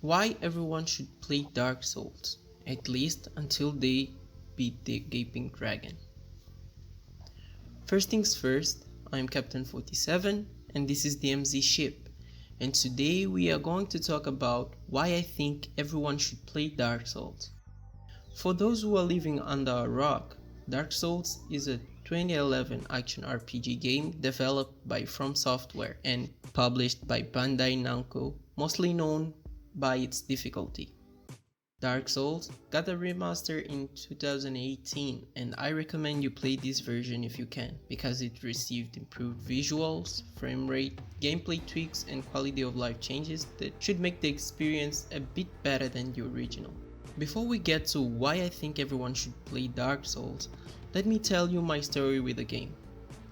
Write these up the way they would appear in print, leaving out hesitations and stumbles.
Why everyone should play Dark Souls, at least until they beat the Gaping Dragon. First things first, I'm Captain 47 and this is the MZ ship, and today we are going to talk about why I think everyone should play Dark Souls. For those who are living under a rock, Dark Souls is a 2011 action RPG game developed by From Software and published by Bandai Namco, mostly known by its difficulty. Dark Souls got a remaster in 2018 and I recommend you play this version if you can, because it received improved visuals, frame rate, gameplay tweaks and quality of life changes that should make the experience a bit better than the original. Before we get to why I think everyone should play Dark Souls, let me tell you my story with the game.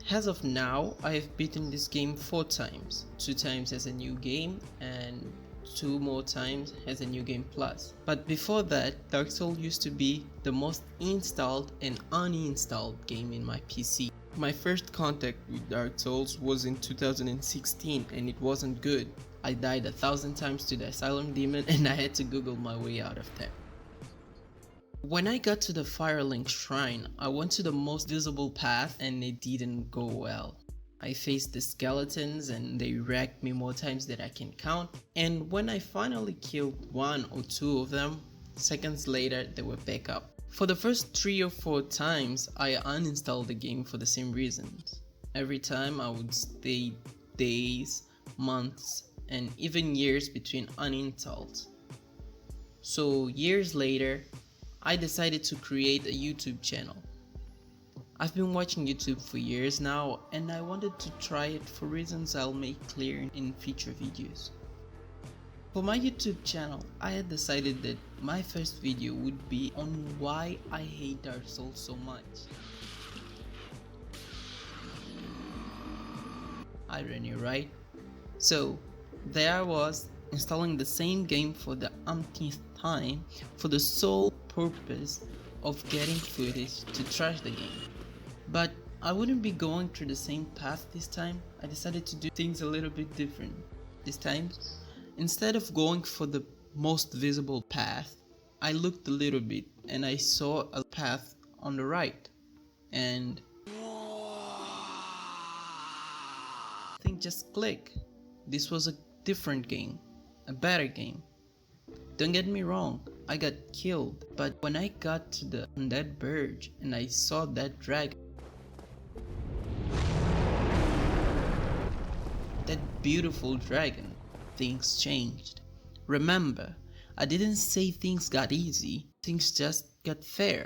As of now, I have beaten this game 4 times, 2 times as a new game and 2 more times as a new game plus. But before that, Dark Souls used to be the most installed and uninstalled game in my PC. My first contact with Dark Souls was in 2016 and it wasn't good. I died 1,000 times to the Asylum Demon and I had to Google my way out of there. When I got to the Firelink Shrine, I went to the most visible path and it didn't go well. I faced the skeletons and they wrecked me more times than I can count, and when I finally killed 1 or 2 of them, seconds later they were back up. For the first 3 or 4 times I uninstalled the game for the same reasons. Every time I would stay days, months and even years between uninstalls. So years later, I decided to create a YouTube channel. I've been watching YouTube for years now and I wanted to try it for reasons I'll make clear in future videos. For my YouTube channel, I had decided that my first video would be on why I hate Dark Souls so much. Irony, right? So, there I was, installing the same game for the umpteenth time for the sole purpose of getting footage to trash the game. But I wouldn't be going through the same path this time. I decided to do things a little bit different. This time, instead of going for the most visible path, I looked a little bit and I saw a path on the right. And thing just clicked. This was a different game, a better game. Don't get me wrong, I got killed, but when I got to the undead verge and I saw that dragon, that beautiful dragon, things changed. Remember, I didn't say things got easy, things just got fair.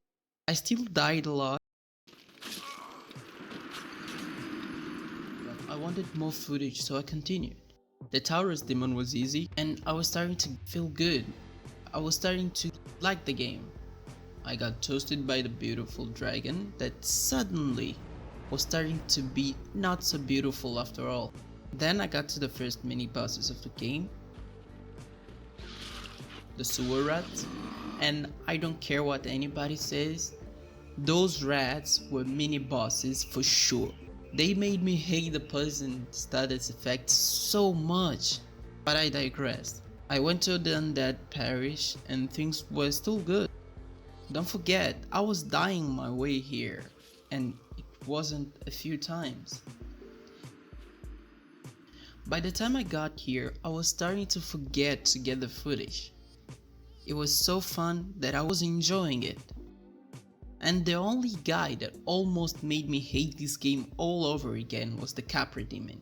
I still died a lot, but I wanted more footage so I continued. The Taurus demon was easy and I was starting to feel good. I was starting to like the game. I got toasted by the beautiful dragon that suddenly was starting to be not so beautiful after all. Then I got to the first mini bosses of the game, the sewer rats, and I don't care what anybody says, those rats were mini bosses for sure. They made me hate the poison status effect so much, but I digress. I went to the undead parish and things were still good. Don't forget, I was dying my way here, and it wasn't a few times. By the time I got here, I was starting to forget to get the footage. It was so fun that I was enjoying it. And the only guy that almost made me hate this game all over again was the Capra Demon.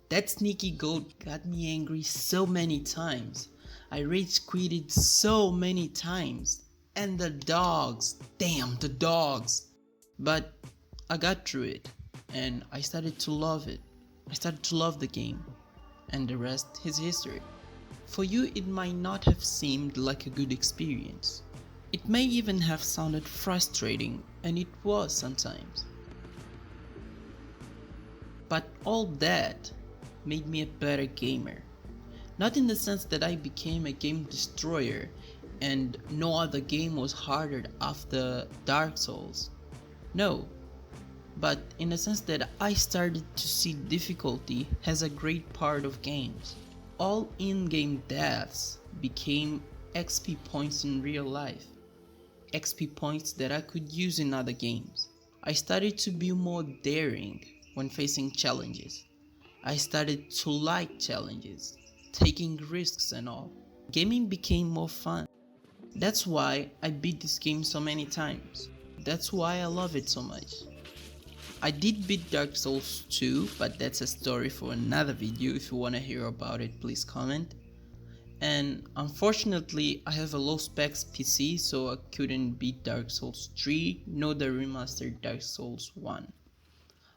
That sneaky goat got me angry so many times. I rage quitted so many times. And the dogs, damn the dogs. But I got through it and I started to love it. I started to love the game. And the rest is history. For you it might not have seemed like a good experience. It may even have sounded frustrating, and it was sometimes. But all that made me a better gamer. Not in the sense that I became a game destroyer and no other game was harder after Dark Souls. No, but in the sense that I started to see difficulty as a great part of games. All in-game deaths became XP points in real life, XP points that I could use in other games. I started to be more daring when facing challenges. I started to like challenges, taking risks and all. Gaming became more fun. That's why I beat this game so many times. That's why I love it so much. I did beat Dark Souls 2, but that's a story for another video. If you wanna hear about it, please comment. And unfortunately, I have a low specs PC, so I couldn't beat Dark Souls 3 nor the remastered Dark Souls 1.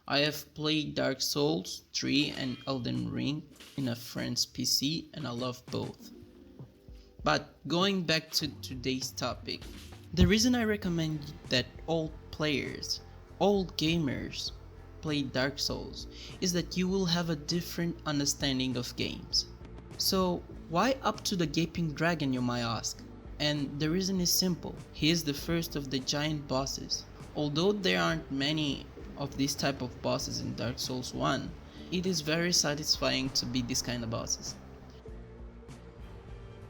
I have played Dark Souls 3 and Elden Ring in a friend's PC, and I love both. But going back to today's topic, the reason I recommend that all players, all gamers play Dark Souls is that you will have a different understanding of games. So why up to the Gaping Dragon, you might ask? And the reason is simple. He is the first of the giant bosses. Although there aren't many of this type of bosses in Dark Souls 1, it is very satisfying to beat this kind of bosses.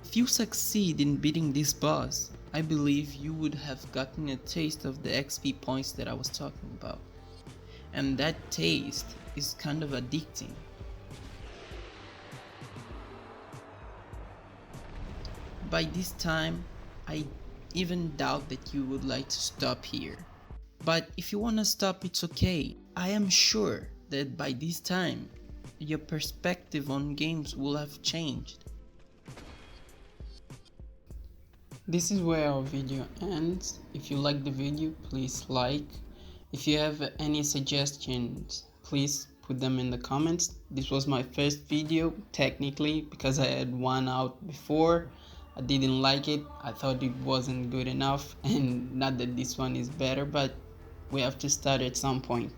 If you succeed in beating this boss, I believe you would have gotten a taste of the XP points that I was talking about. And that taste is kind of addicting. By this time, I even doubt that you would like to stop here. But if you wanna stop, it's okay. I am sure that by this time, your perspective on games will have changed. This is where our video ends. If you like the video, please like. If you have any suggestions, please put them in the comments. This was my first video, technically, because I had one out before. I didn't like it. I thought it wasn't good enough, and not that this one is better, but we have to start at some point.